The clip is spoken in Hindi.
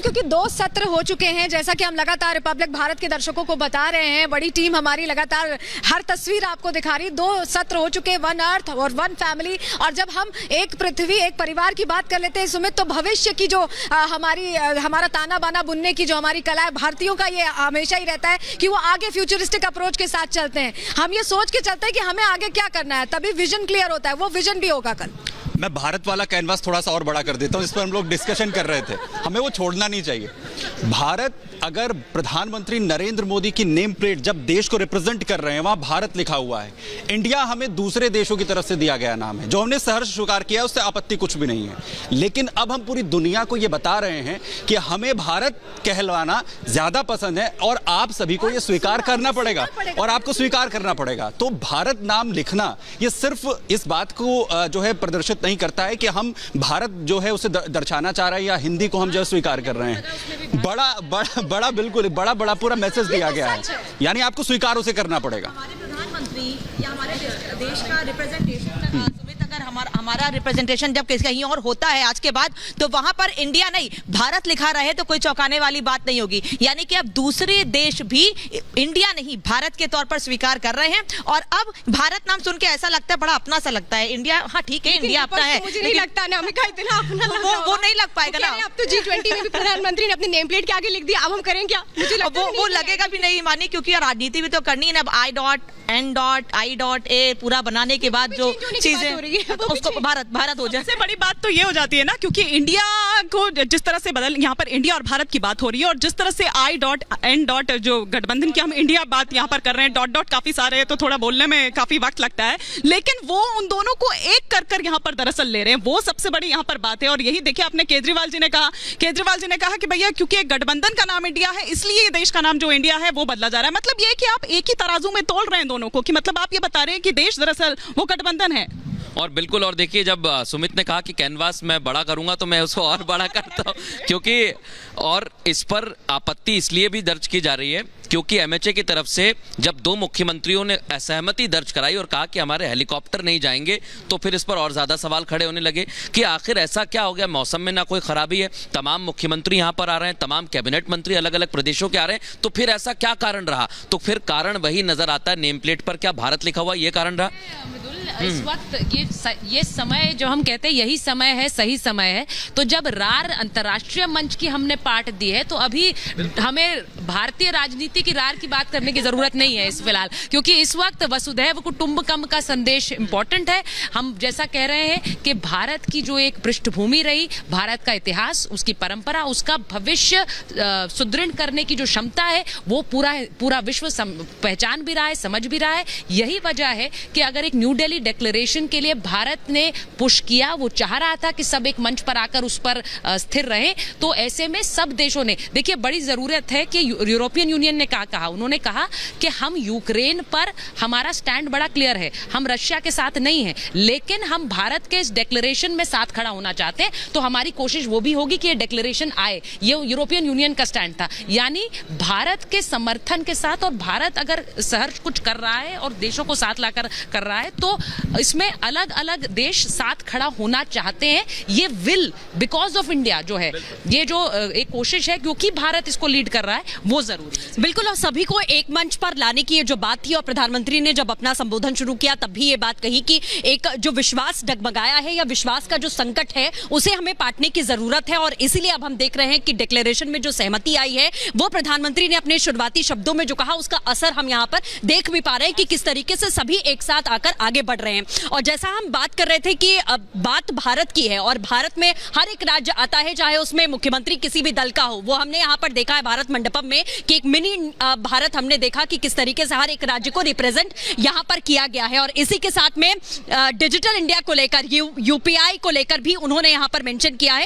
क्योंकि 2 सत्र हो चुके हैं, जैसा कि हम लगातार रिपब्लिक भारत के दर्शकों को बता रहे हैं, बड़ी टीम हमारी लगातार हर तस्वीर आपको दिखा रही है। 2 सत्र हो चुके हैं, 1 अर्थ और 1 फैमिली। और जब हम एक पृथ्वी एक परिवार की बात कर लेते हैं सुमित, तो भविष्य की जो हमारा ताना बाना बुनने की जो हमारी कला है, भारतीयों का ये हमेशा ही रहता है कि वो आगे फ्यूचरिस्टिक अप्रोच के साथ चलते हैं। हम ये सोच के चलते हैं कि हमें आगे क्या करना है, तभी विजन क्लियर होता है। वो विजन भी होगा कल। मैं भारत वाला कैनवास थोड़ा सा और बड़ा कर देता हूं, इस पर हम लोग डिस्कशन कर रहे थे, हमें वो छोड़ना नहीं चाहिए। भारत, अगर प्रधानमंत्री नरेंद्र मोदी की नेम प्लेट जब देश को रिप्रेजेंट कर रहे हैं, वहां भारत लिखा हुआ है। इंडिया हमें दूसरे देशों की तरफ से दिया गया नाम है, जो हमने सहर्ष स्वीकार किया है, उससे आपत्ति कुछ भी नहीं है। लेकिन अब हम पूरी दुनिया को ये बता रहे हैं कि हमें भारत कहलवाना ज्यादा पसंद है, और आप सभी को ये स्वीकार करना पड़ेगा, और आपको स्वीकार करना पड़ेगा। तो भारत नाम लिखना ये सिर्फ इस बात को जो है प्रदर्शित नहीं करता है कि हम भारत जो है उसे दर्शाना चाह रहे हैं, या हिंदी को हम जो स्वीकार कर रहे हैं। बड़ा बिल्कुल बड़ा पूरा मैसेज दिया गया है, यानी आपको स्वीकार उसे करना पड़ेगा। हमारे प्रधानमंत्री या हमारे देश का रिप्रेजेंटेशन, सुमित, अगर हमारा रिप्रेजेंटेशन जब कहीं और होता है आज के बाद, तो वहां पर इंडिया नहीं भारत लिखा रहे तो कोई चौंकाने वाली बात नहीं होगी। यानी कि अब दूसरे देश भी इंडिया नहीं भारत के तौर पर स्वीकार कर रहे हैं। और अब भारत नाम सुन के ऐसा लगता है, बड़ा अपना सा लगता है। इंडिया, हाँ ठीक है, इंडिया अपना है, मुझे नहीं लगता ना, हमें का इतना अपना वो नहीं लग पाएगा ना। अब तो G20 में भी प्रधानमंत्री ने अपनी नेम प्लेट के आगे लिख दिया, अब हम करें क्या? मुझे लगता है वो लगेगा भी नहीं मानी, क्योंकि राजनीति भी तो करनी है ना। अब I.N.I.A पूरा बनाने के बाद जो चीजें उसको भारत हो जाए। सबसे बड़ी बात तो ये हो जाती है ना, क्योंकि इंडिया को जिस तरह से यहाँ पर इंडिया और भारत की बात हो रही है, और जिस तरह से I.N. जो गठबंधन की हम इंडिया बात यहाँ पर कर रहे हैं, डॉट काफी सारे हैं, तो थोड़ा बोलने में काफी वक्त लगता है। लेकिन वो उन दोनों को एक कर यहाँ पर दरअसल ले रहे हैं, वो सबसे बड़ी यहाँ पर बात है। और यही देखिए, आपने केजरीवाल जी ने कहा कि भैया क्योंकि गठबंधन का नाम इंडिया है, इसलिए देश का नाम जो इंडिया है वो बदला जा रहा है। मतलब ये कि आप एक ही तराजू में तोल रहे हैं दोनों को, कि मतलब आप ये बता रहे हैं कि देश दरअसल वो गठबंधन है। और बिल्कुल, और देखिए, जब सुमित ने कहा कि कैनवास मैं बड़ा करूंगा, तो मैं उसको और बड़ा करता हूं, क्योंकि और इस पर आपत्ति इसलिए भी दर्ज की जा रही है क्योंकि एमएचए की तरफ से जब 2 मुख्यमंत्रियों ने असहमति दर्ज कराई और कहा कि हमारे हेलीकॉप्टर नहीं जाएंगे, तो फिर इस पर और ज्यादा सवाल खड़े होने लगे कि आखिर ऐसा क्या हो गया। मौसम में ना कोई खराबी है, तमाम मुख्यमंत्री यहाँ पर आ रहे हैं, तमाम कैबिनेट मंत्री अलग अलग प्रदेशों के आ रहे हैं, तो फिर ऐसा क्या कारण रहा? तो फिर कारण वही नजर आता है, नेम प्लेट पर क्या भारत लिखा हुआ, ये कारण रहा। इस वक्त ये समय जो हम कहते हैं यही समय है, सही समय है। तो जब रार अंतर्राष्ट्रीय मंच की हमने पार्ट दी है, तो अभी हमें भारतीय राजनीति की रार की बात करने की जरूरत नहीं है इस फिलहाल, क्योंकि इस वक्त वसुधैव कुटुंबकम का संदेश इंपॉर्टेंट है। हम जैसा कह रहे हैं कि भारत की जो एक पृष्ठभूमि रही, भारत का इतिहास, उसकी परंपरा, उसका भविष्य सुदृढ़ करने की जो क्षमता है, वो पूरा विश्व पहचान भी रहा है, समझ भी रहा है। यही वजह है कि अगर एक न्यू दिल्ली डिक्लेरेशन के लिए भारत ने पुश किया, वो चाह रहा था कि सब एक मंच पर आकर उस पर स्थिर रहे, तो ऐसे में सब देशों ने, देखिए बड़ी जरूरत है कि यूरोपियन यूनियन ने कहा, उन्होंने कहा कि हम यूक्रेन पर हमारा स्टैंड बड़ा क्लियर है, हम रशिया के साथ नहीं है, लेकिन हम भारत के इस डिक्लेरेशन में साथ खड़ा होना चाहते हैं। तो हमारी कोशिश वो भी होगी कि ये डिक्लेरेशन आए। ये यूरोपियन यूनियन का स्टैंड था, यानी भारत के समर्थन के साथ। और भारत अगर सहर्ष कुछ कर रहा है और देशों को साथ लाकर कर रहा है, तो इसमें अलग अलग देश साथ खड़ा होना चाहते हैं। ये विल बिकॉज ऑफ इंडिया जो है, ये जो एक कोशिश है क्योंकि भारत इसको लीड कर रहा है, वो जरूरी है। बिल्कुल, और सभी को एक मंच पर लाने की ये जो बात थी, और प्रधानमंत्री ने जब अपना संबोधन शुरू किया तब भी ये बात कही कि एक जो विश्वास डगमगाया है या विश्वास का जो संकट है, उसे हमें पाटने की जरूरत है। और इसीलिए अब हम देख रहे हैं कि डिक्लेरेशन में जो सहमति आई है, वो प्रधानमंत्री ने अपने शुरुआती शब्दों में जो कहा, उसका असर हम यहाँ पर देख भी पा रहे हैं कि किस तरीके से सभी एक साथ आकर आगे बढ़ रहे हैं। और जैसा हम बात कर रहे थे कि बात भारत की है, और भारत में हर एक राज्य आता है, चाहे उसमें मुख्यमंत्री किसी भी दल का हो, वो हमने यहाँ पर देखा है भारत मंडपम में कि एक मिनी भारत हमने देखा कि किस तरीके से हर एक राज्य को रिप्रेजेंट यहाँ पर किया गया है। और इसी के साथ में डिजिटल इंडिया को लेकर, यूपीआई को लेकर भी उन्होंने यहाँ पर मेंशन किया है